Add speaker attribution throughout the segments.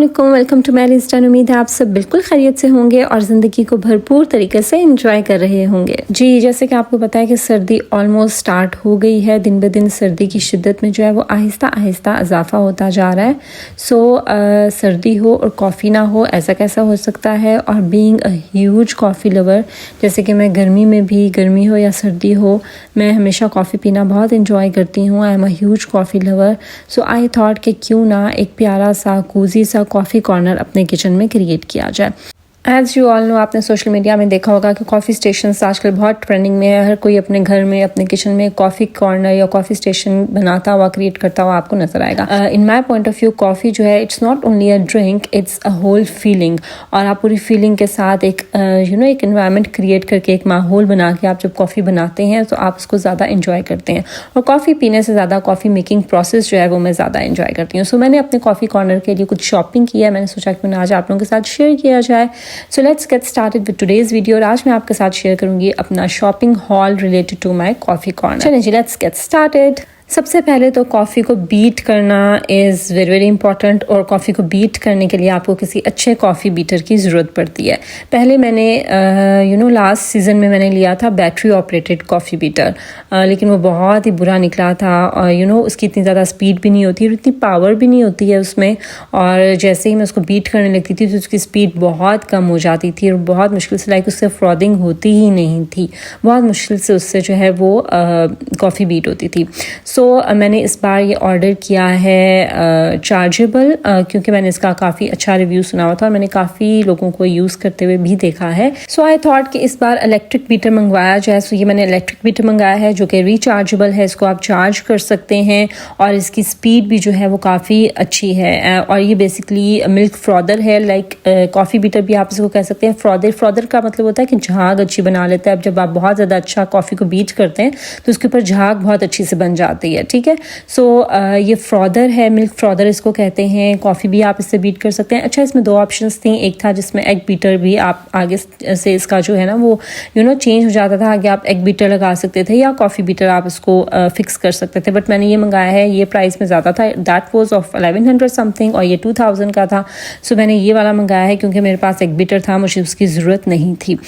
Speaker 1: अस्सलामुअलैकुम, welcome to my list. उम्मीद है आप सब बिल्कुल खैरियत से होंगे और ज़िंदगी को भरपूर तरीके से एंजॉय कर रहे होंगे। जी, जैसे कि आपको पता है कि सर्दी ऑलमोस्ट स्टार्ट हो गई है। दिन ब दिन सर्दी की शिद्दत में जो है वो आहिस्ता आहिस्ता इजाफा होता जा रहा है। सर्दी हो और कॉफ़ी ना हो, ऐसा कैसा हो सकता है। और being a huge coffee lover, जैसे कि मैं गर्मी में भी, गर्मी हो या सर्दी हो, मैं हमेशा कॉफ़ी पीना बहुत इंजॉय करती हूँ। I am a huge coffee lover. So I thought कि क्यों ना एक प्यारा सा कोजी सा कॉफ़ी कॉर्नर अपने किचन में क्रिएट किया जाए। एज़ यू ऑल नो, आपने सोशल मीडिया में देखा होगा कि कॉफ़ी स्टेशंस आजकल बहुत ट्रेंडिंग में है। हर कोई अपने घर में, अपने किचन में कॉफ़ी कॉर्नर या कॉफ़ी स्टेशन बनाता हुआ, क्रिएट करता हुआ आपको नजर आएगा। In my point of view, coffee जो है it's not only a drink, it's a whole feeling. और आप पूरी फीलिंग के साथ एक एक एनवायरनमेंट क्रिएट करके, एक माहौल बना के आप जब कॉफ़ी बनाते हैं तो आप उसको ज़्यादा इंजॉय करते हैं। और कॉफ़ी पीने से ज़्यादा कॉफ़ी मेकिंग प्रोसेस जो है वो मैं ज़्यादा इंजॉय करती हूँ। सो मैंने अपने कॉफ़ी कॉर्नर के लिए कुछ शॉपिंग किया है। मैंने सोचा कि आज आप लोगों के साथ शेयर किया जाए। So let's get started with today's video. और आज मैं आपके साथ शेयर करूंगी अपना shopping haul related to my coffee corner. चलिए जी, लेट्स गेट स्टार्टेड। सबसे पहले तो कॉफ़ी को बीट करना इज़ वेरी वेरी इंपॉर्टेंट। और कॉफ़ी को बीट करने के लिए आपको किसी अच्छे कॉफ़ी बीटर की ज़रूरत पड़ती है। पहले मैंने लास्ट सीज़न में मैंने लिया था बैटरी ऑपरेटेड कॉफ़ी बीटर, लेकिन वो बहुत ही बुरा निकला था। और उसकी इतनी ज़्यादा स्पीड भी नहीं होती और इतनी पावर भी नहीं होती है उसमें। और जैसे ही मैं उसको बीट करने लगती थी तो उसकी स्पीड बहुत कम हो जाती थी और बहुत मुश्किल से, उससे फ्रॉदिंग होती ही नहीं थी। बहुत मुश्किल से उससे जो है वो कॉफ़ी बीट होती थी। मैंने इस बार ये ऑर्डर किया है चार्जेबल, क्योंकि मैंने इसका काफ़ी अच्छा रिव्यू सुना हुआ था और मैंने काफ़ी लोगों को यूज़ करते हुए भी देखा है। आई थॉट कि इस बार इलेक्ट्रिक बीटर मंगवाया जाए। ये मैंने इलेक्ट्रिक बीटर मंगाया है जो कि रिचार्जेबल है। इसको आप चार्ज कर सकते हैं और इसकी स्पीड भी जो है वो काफ़ी अच्छी है। और ये बेसिकली मिल्क फ्रॉदर है, कॉफ़ी बीटर भी आप इसको कह सकते हैं। फ्रॉदर का मतलब होता है कि झाग अच्छी बना लेता है। अब जब आप बहुत ज़्यादा अच्छा कॉफ़ी को बीट करते हैं तो उसके ऊपर झाग बहुत अच्छी से बन जाती है, ठीक है। ये फ्रॉदर है, मिल्क फ्रॉदर इसको कहते हैं। कॉफ़ी भी आप इससे बीट कर सकते हैं। अच्छा, इसमें दो ऑप्शंस थी। एक था जिसमें एग बीटर भी आप आगे से इसका जो है ना वो चेंज हो जाता था। आगे आप एग बीटर लगा सकते थे या कॉफ़ी बीटर आप इसको फिक्स कर सकते थे। बट मैंने ये मंगाया है, ये प्राइस में ज़्यादा था। दैट वॉज ऑफ 1100 समथिंग और ये 2000 का था। मैंने ये वाला मंगाया है क्योंकि मेरे पास एग बीटर था, मुझे उसकी ज़रूरत नहीं थी।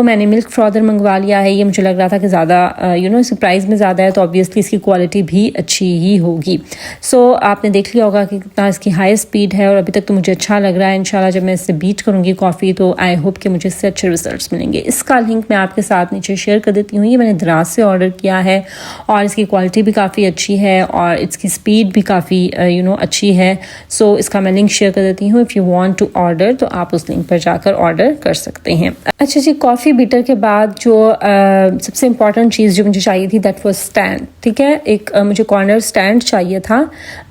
Speaker 1: मैंने मिल्क फ्रॉदर मंगवा लिया है। ये मुझे लग रहा था कि ज़्यादा इसके प्राइस में ज़्यादा है तो ऑब्वियसली इसकी क्वालिटी भी अच्छी ही होगी। आपने देख लिया होगा कि कितना इसकी हाई स्पीड है और अभी तक तो मुझे अच्छा लग रहा है। इंशाल्लाह जब मैं इससे बीट करूँगी कॉफ़ी तो आई होप कि मुझे इससे अच्छे रिजल्ट्स मिलेंगे। इसका लिंक मैं आपके साथ नीचे शेयर कर देती हूँ। ये मैंने दराज से ऑर्डर किया है और इसकी क्वालिटी भी काफ़ी अच्छी है और इसकी स्पीड भी काफ़ी अच्छी है। इसका मैं लिंक शेयर कर देती हूँ। If you want to order तो आप उस लिंक पर जाकर ऑर्डर कर सकते हैं। अच्छा जी, कॉफ़ी बीटर के बाद जो सबसे इम्पॉर्टेंट चीज़ जो मुझे चाहिए थी दैट वाज स्टैंड, ठीक है। एक मुझे कॉर्नर स्टैंड चाहिए था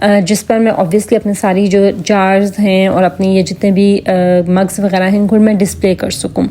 Speaker 1: जिस पर मैं ऑब्वियसली अपनी सारी जो जार्स हैं और अपनी ये जितने भी मग्स वगैरह हैं इनको मैं डिस्प्ले कर सकूं।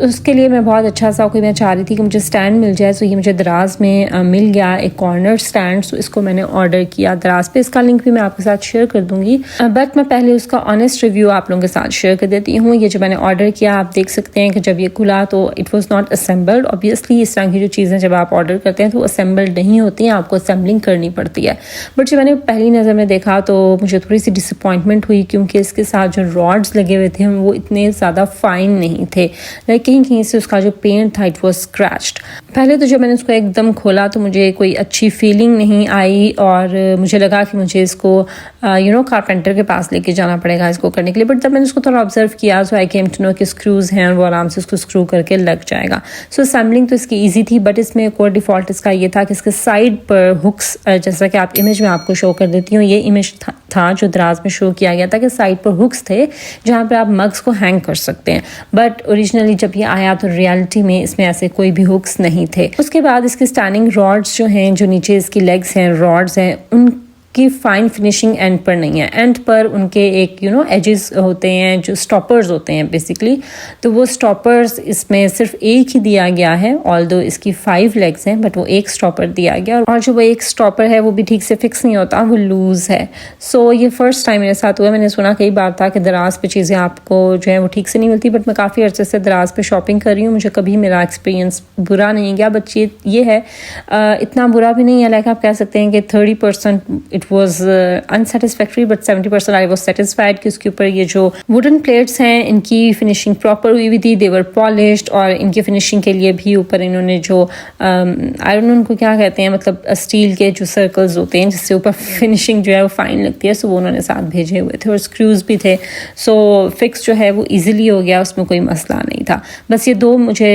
Speaker 1: उसके लिए मैं बहुत अच्छा सा मैं चाह रही थी कि मुझे स्टैंड मिल जाए। ये मुझे दराज में मिल गया एक कॉर्नर स्टैंड। इसको मैंने ऑर्डर किया दराज पे। इसका लिंक भी मैं आपके साथ शेयर कर दूंगी, बट मैं पहले उसका ऑनेस्ट रिव्यू आप लोगों के साथ शेयर कर देती हूँ। ये जो मैंने ऑर्डर किया, आप देख सकते हैं कि जब ये खुला तो it was not assembled. Obviously इस तरह की जो चीज़ें जब आप ऑर्डर करते हैं तो असेंबल्ड नहीं होती हैं, आपको असेंबलिंग करनी पड़ती है। बट जब मैंने पहली नज़र में देखा तो मुझे थोड़ी सी डिसअपॉइंटमेंट हुई क्योंकि इसके साथ जो रॉड्स लगे हुए थे वो इतने ज़्यादा फाइन नहीं थे। कहीं कहीं से उसका जो पेंट था इट वॉज स्क्रैच्ड। पहले तो जब मैंने उसको एकदम खोला तो मुझे कोई अच्छी फीलिंग नहीं आई और मुझे लगा कि मुझे इसको कारपेंटर के पास लेके जाना पड़ेगा इसको करने के लिए। बट जब मैंने उसको थोड़ा ऑब्जर्व किया तो आई केम टू नो कि स्क्रूज हैं और वो आराम से उसको स्क्रू करके लग जाएगा। असेंबलिंग तो इसकी ईजी थी, बट इसमें एक और डिफ़ॉल्ट इसका ये था कि इसके साइड पर हुक्स, जैसा कि आप इमेज में आपको शो कर देती हूँ, ये इमेज था जो दराज में शो किया गया था कि साइड पर हुक्स थे जहाँ पर आप मग्स को हैंग कर सकते हैं। बट ओरिजिनली जब ये आया तो रियलिटी में इसमें ऐसे कोई भी हुक्स नहीं थे। उसके बाद इसके स्टैंडिंग रॉड्स जो हैं, जो नीचे इसकी लेग्स हैं, रॉड्स हैं, उन की फाइन फिनिशिंग एंड पर नहीं है। एंड पर उनके एक एजेस होते हैं जो स्टॉपर्स होते हैं बेसिकली, तो वो स्टॉपर्स इसमें सिर्फ एक ही दिया गया है। ऑल्दो इसकी 5 लेग्स हैं बट वो एक स्टॉपर दिया गया और जो वो एक स्टॉपर है वो भी ठीक से फिक्स नहीं होता, वो लूज है। ये फर्स्ट टाइम मेरे साथ हुआ। मैंने सुना कई बार था कि दराज पे चीज़ें आपको जो है वो ठीक से नहीं मिलती, बट मैं काफ़ी अर्से से दराज पे शॉपिंग कर रही हूँ, मुझे कभी मेरा एक्सपीरियंस बुरा नहीं गया। बट ये है इतना बुरा भी नहीं है। आप कह सकते हैं कि 30% it was unsatisfactory but 70% I was satisfied कि उसके ऊपर ये जो वुडन प्लेट्स हैं इनकी फिनिशिंग प्रॉपर हुई हुई थी, देवर पॉलिश्ड, और इनकी फिनिशिंग के लिए भी ऊपर इन्होंने जो आयरन उनको क्या कहते हैं, मतलब स्टील के जो सर्कल्स होते हैं जिससे ऊपर फिनिशिंग जो है वो फाइन लगती है, सो वो उन्होंने साथ भेजे हुए थे, और स्क्रूज भी थे, सो फिक्स जो है वो ईजिली हो गया, उसमें कोई मसला नहीं था। बस ये दो मुझे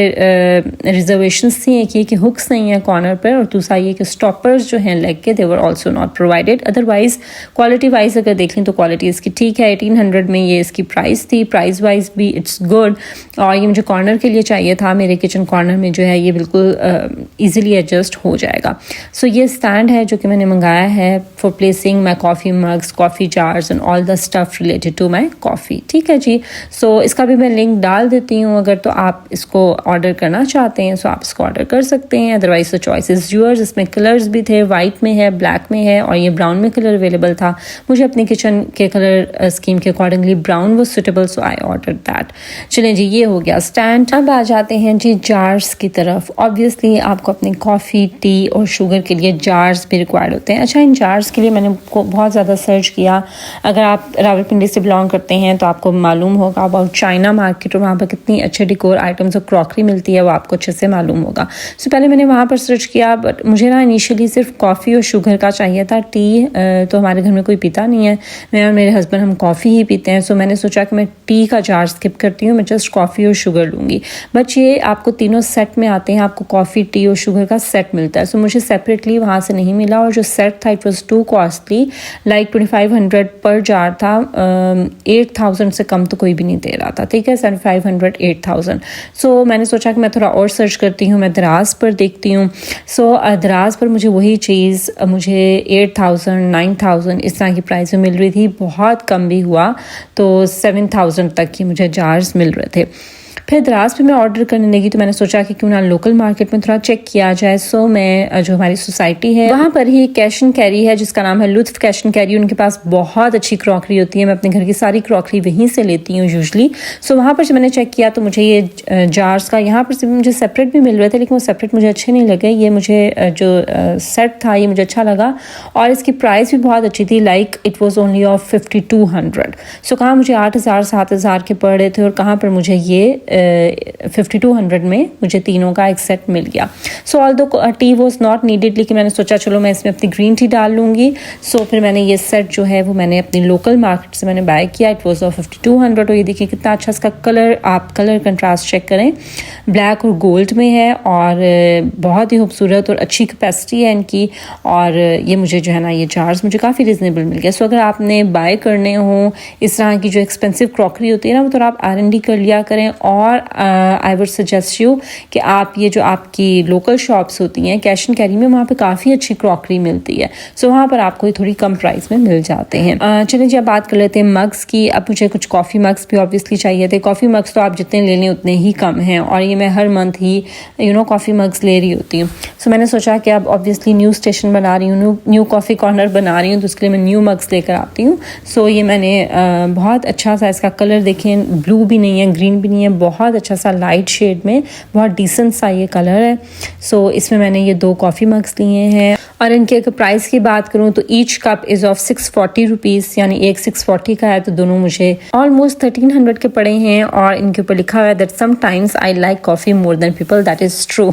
Speaker 1: रिजर्वेशंस थी, एक ये कि हुक्स नहीं है कॉर्नर पर, और दूसरा ये कि स्टॉपर्स जो हैं लेग के they were also not provided. Otherwise quality wise अगर देख लें तो क्वालिटी इसकी ठीक है। 1800 में ये इसकी प्राइस थी, प्राइस वाइज भी इट्स गुड, और ये मुझे कॉर्नर के लिए चाहिए था, मेरे किचन कॉर्नर में जो है ये बिल्कुल ईजिली एडजस्ट हो जाएगा। सो ये स्टैंड है जो कि मैंने मंगाया है for placing my coffee mugs, coffee jars and all the stuff related to my coffee. ठीक है जी, सो इसका भी मैं लिंक डाल देती हूँ, अगर तो आप इसको ऑर्डर करना चाहते हैं तो आप इसको ऑर्डर कर सकते हैं, अदरवाइज तो चॉइस इज यूअर्स। इसमें कलर्स भी थे, वाइट में है, ब्लैक में है, और ये ब्राउन में कलर अवेलेबल था। मुझे अपने किचन के कलर स्कीम के अकॉर्डिंगली ब्राउन वो suitable, so I order that. चलें जी, ये हो गया स्टैंड। अब आ जाते हैं जी जार्स की तरफ। ऑब्वियसली आपको अपने कॉफ़ी, टी और शुगर के लिए जार्स भी रिक्वायर्ड होते हैं। अच्छा, इन जार्स के लिए मैंने बहुत ज़्यादा सर्च किया। अगर आप रावलपिंडी से बिलोंग करते हैं तो आपको मालूम होगा अबाउट चाइना मार्केट, और वहाँ पर कितनी अच्छे डिकोर आइटम्स और क्रॉकरी मिलती है, वो आपको अच्छे से मालूम होगा। सो पहले मैंने वहाँ पर सर्च किया, बट मुझे ना इनिशियली सिर्फ कॉफ़ी और शुगर का चाहिए था। टी तो हमारे घर में कोई पीता नहीं है, मैं और मेरे हस्बैंड हम कॉफ़ी ही पीते हैं। सो मैंने सोचा कि मैं टी का जार स्किप करती हूँ, मैं जस्ट कॉफ़ी और शुगर लूँगी। बट ये आपको तीनों सेट में आते हैं, आपको कॉफ़ी, टी और शुगर का सेट मिलता है। सो मुझे सेपरेटली वहाँ से नहीं मिला, और जो सेट था it was to costly, like 2500 पर जार था। 8000 से कम तो कोई भी नहीं दे रहा था। ठीक है, 7500 8000। सो मैंने सोचा कि मैं थोड़ा और सर्च करती हूँ, मैं दराज पर देखती हूँ। सो दराज पर मुझे वही चीज़ मुझे 8000 9000 इस तरह की प्राइस में मिल रही थी, बहुत कम भी हुआ तो 7000 तक की मुझे जार्स मिल रहे थे। फिर दराज पे मैं ऑर्डर करने लगी तो मैंने सोचा कि क्यों ना लोकल मार्केट में थोड़ा चेक किया जाए। सो मैं जो हमारी सोसाइटी है वहाँ पर ही कैश एंड कैरी है जिसका नाम है लुत्फ कैश एंड कैरी। उनके पास बहुत अच्छी क्रॉकरी होती है, मैं अपने घर की सारी क्रॉकरी वहीं से लेती हूँ यूजली। सो वहाँ पर जब मैंने चेक किया तो मुझे ये जार्स का यहाँ पर मुझे सेपरेट भी मिल रहे थे, लेकिन वो सेपरेट मुझे अच्छे नहीं लगे। ये मुझे जो सेट था ये मुझे अच्छा लगा, और इसकी प्राइस भी बहुत अच्छी थी, like it was only of 5200। सो कहाँ मुझे 8000 7000 के पड़ रहे थे, और कहाँ पर मुझे ये 5200 में मुझे तीनों का एक सेट मिल गया। सो although T was not needed, लेकिन मैंने सोचा चलो मैं इसमें अपनी ग्रीन टी डाल लूँगी। सो फिर मैंने ये सेट जो है वो मैंने अपनी लोकल मार्केट से मैंने बाय किया। It was of 5200। और ये देखिए कितना अच्छा इसका कलर, आप कलर कंट्रास्ट चेक करें, ब्लैक और गोल्ड में है, और बहुत ही खूबसूरत और अच्छी कैपेसिटी है इनकी। और ये मुझे जो है ना ये जार्स मुझे काफ़ी रिजनेबल मिल गया। सो अगर आपने बाय करने हो इस तरह की जो एक्सपेंसिव क्रॉकरी होती है ना, वो तो आप R&D कर लिया करें। और आई वुड सजेस्ट यू कि आप ये जो आपकी लोकल शॉप्स होती हैं कैश एंड कैरी में, वहाँ पे काफ़ी अच्छी क्रॉकरी मिलती है। सो वहाँ पर आपको थोड़ी कम प्राइस में मिल जाते हैं। चलिए जी अब बात कर लेते हैं मग्स की। अब मुझे कुछ कॉफ़ी मग्स भी ऑब्वियसली चाहिए थे। कॉफ़ी मग्स तो आप जितने ले लें उतने ही कम हैं, और ये मैं हर मंथ ही कॉफ़ी मग्स ले रही होती हूँ। सो मैंने सोचा कि अब ऑब्वियसली न्यू स्टेशन बना रही हूँ, न्यू कॉफ़ी कॉर्नर बना रही हूँ, तो उसके लिए मैं न्यू मग्स लेकर आती हूँ। सो ये मैंने बहुत अच्छा सा इसका कलर देखें, ब्लू भी नहीं है, ग्रीन भी नहीं है, बहुत अच्छा सा लाइट शेड में बहुत डिसेंट सा ये कलर है। सो इसमें मैंने ये 2 कॉफ़ी मग्स लिए हैं, और इनके अगर प्राइस की बात करूँ तो each cup is of 640 rupees, यानी एक 640 का है, तो दोनों मुझे ऑलमोस्ट 1300 के पड़े हैं। और इनके ऊपर लिखा हुआ है that sometimes I like coffee more than people, that is true.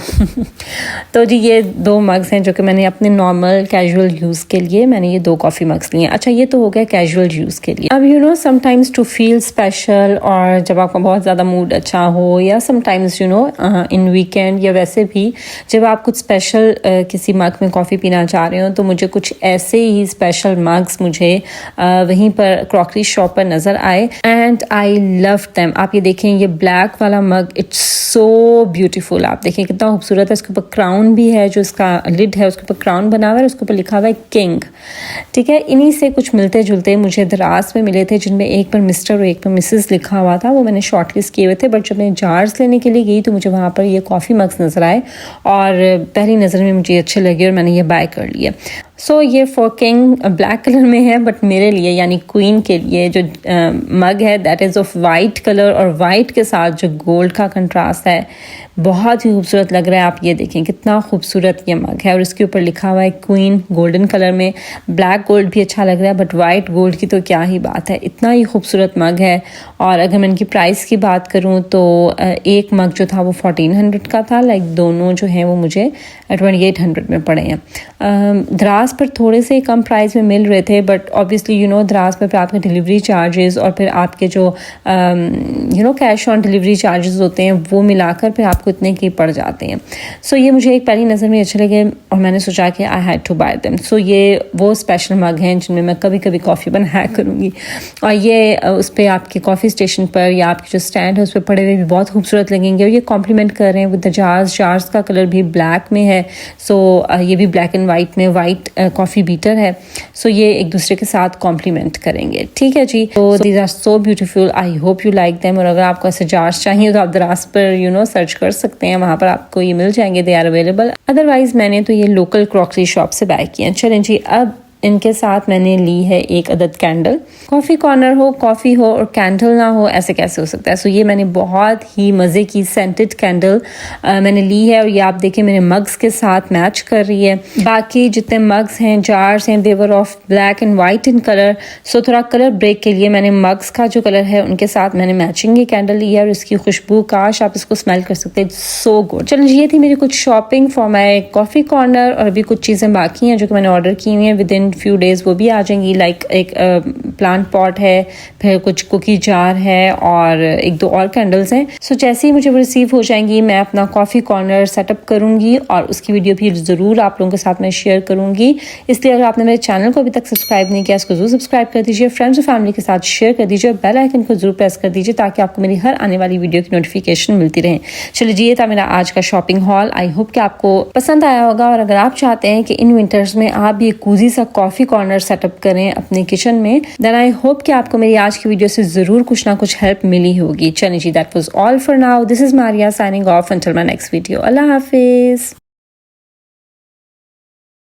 Speaker 1: तो जी ये 2 मग्स हैं जो कि मैंने अपने नॉर्मल कैजुअल यूज़ के लिए मैंने ये 2 कॉफ़ी मग्स लिए हैं। अच्छा, ये तो हो गया कैजुअल यूज़ के लिए। अब समटाइम्स टू फील स्पेशल, और जब आपका बहुत ज़्यादा मूड अच्छा हो, या समटाइम्स इन वीकेंड, या वैसे भी जब आप कुछ स्पेशल किसी मग में कॉफ़ी पीना चाह रहे हो, तो मुझे कुछ ऐसे ही स्पेशल मग्स मुझे वहीं पर क्रॉकरी शॉप पर नज़र आए, एंड आई लव देम। आप ये देखें, ये ब्लैक वाला मग इट्स सो ब्यूटीफुल। आप देखें कितना खूबसूरत है, उसके ऊपर क्राउन भी है, जो इसका लिड है उसके ऊपर क्राउन बना हुआ है, उसके ऊपर लिखा हुआ है किंग। ठीक है, इन्हीं से कुछ मिलते जुलते मुझे दराज में मिले थे, जिनमें एक पर मिस्टर और एक पर मिसेस लिखा हुआ था, वो मैंने शॉर्टलिस्ट किए हुए थे। बट जब मैं जार्स लेने के लिए गई तो मुझे वहाँ पर ये कॉफ़ी मग्स नज़र आए, और पहली नज़र में मुझे अच्छे लगे, और मैंने ये बाय कर लिए। सो ये फॉर किंग ब्लैक कलर में है, बट मेरे लिए यानी क्वीन के लिए जो मग है that is of white colour, और वाइट के साथ जो गोल्ड का कंट्रास्ट है बहुत ही खूबसूरत लग रहा है। आप ये देखें कितना खूबसूरत ये मग है और इसके ऊपर लिखा हुआ है क्वीन गोल्डन कलर में। ब्लैक गोल्ड भी अच्छा लग रहा है बट वाइट गोल्ड की तो क्या ही बात है, इतना ही खूबसूरत मग है। और अगर मैं इनकी प्राइस की बात करूँ तो एक मग जो था वो 1400 का था, लाइक दोनों जो हैं वो मुझे 2800 में पड़े हैं। द्रास पर थोड़े से कम प्राइस में मिल रहे थे बट ऑब्वियसली द्रास पर आपके डिलीवरी चार्जेस और फिर आपके जो कैश ऑन डिलीवरी चार्जेस होते हैं वो मिलाकर फिर आपको इतने की पड़ जाते हैं। सो ये मुझे एक पहली नज़र में अच्छे लगे और मैंने सोचा कि I had to buy them. So ये वो स्पेशल मग हैं जिनमें मैं कभी कभी कॉफ़ी बनाया करूँगी और ये उस पर आपके कॉफ़ी स्टेशन पर या आपके जो स्टैंड है उस पर पड़े हुए भी बहुत खूबसूरत लगेंगे। और ये कॉम्प्लीमेंट कर रहे हैं विद द जार्स का कलर भी ब्लैक में है। सो ये भी ब्लैक एंड वाइट में, वाइट कॉफ़ी बीटर है। सो ये एक दूसरे के साथ कॉम्प्लीमेंट करेंगे। ठीक है जी, तो these are so beautiful, I hope you like them. और अगर आपको ऐसे जार्स चाहिए तो आप दराज पर सर्च कर सकते हैं, वहाँ पर आपको ये मिल जाएंगे, दे आर अवेलेबल। अदरवाइज मैंने तो ये लोकल क्रॉकरी शॉप से बाय किया। चलें जी, अब इनके साथ मैंने ली है एक अदद कैंडल। कॉफ़ी कॉर्नर हो, कॉफ़ी हो और कैंडल ना हो, ऐसे कैसे हो सकता है। सो ये मैंने बहुत ही मज़े की सेंटेड कैंडल मैंने ली है और ये आप देखें मेरे मग्स के साथ मैच कर रही है। बाकी जितने मग्स हैं, जार्स हैं, they were of black and white in colour. So थोड़ा कलर ब्रेक के लिए मैंने मग्स का जो कलर है उनके साथ मैंने मैचिंग ये कैंडल ली है और इसकी खुशबू काश आप इसको स्मेल कर सकते हैं, सो गुड। चलो ये थी मेरी कुछ shopping for my coffee corner और अभी कुछ चीज़ें बाकी हैं जो कि मैंने ऑर्डर की हुई हैं। विद इन फ्यू डेज वो भी आ जाएंगी। लाइक एक प्लांट पॉट है, फिर कुछ कुकी जार है और एक दो और कैंडल्स हैं। सो जैसे ही मुझे वो रिसीव हो जाएंगी मैं अपना कॉफ़ी कॉर्नर सेटअप करूंगी और उसकी वीडियो भी ज़रूर आप लोगों के साथ मैं शेयर करूंगी। इसलिए अगर आपने मेरे चैनल को अभी तक सब्सक्राइब नहीं किया इसको जरूर सब्सक्राइब कर दीजिए, फ्रेंड्स और फैमिली के साथ शेयर कर दीजिए और बेल आइकन को जरूर प्रेस कर दीजिए ताकि आपको मेरी हर आने वाली वीडियो की नोटिफिकेशन मिलती रहे। चलिए जी, ये था मेरा आज का शॉपिंग हॉल। आई होप कि आपको पसंद आया होगा और अगर आप चाहते हैं कि इन विंटर्स में आप भी एक कूजी सा कॉफ़ी कॉर्नर सेटअप करें अपने किचन में, देन आई होप कि आपको मेरी आज की वीडियो से जरूर कुछ ना कुछ हेल्प मिली होगी। चलिए जी, that was all for now. This is Maria signing off until my next video. अल्लाह हाफिज।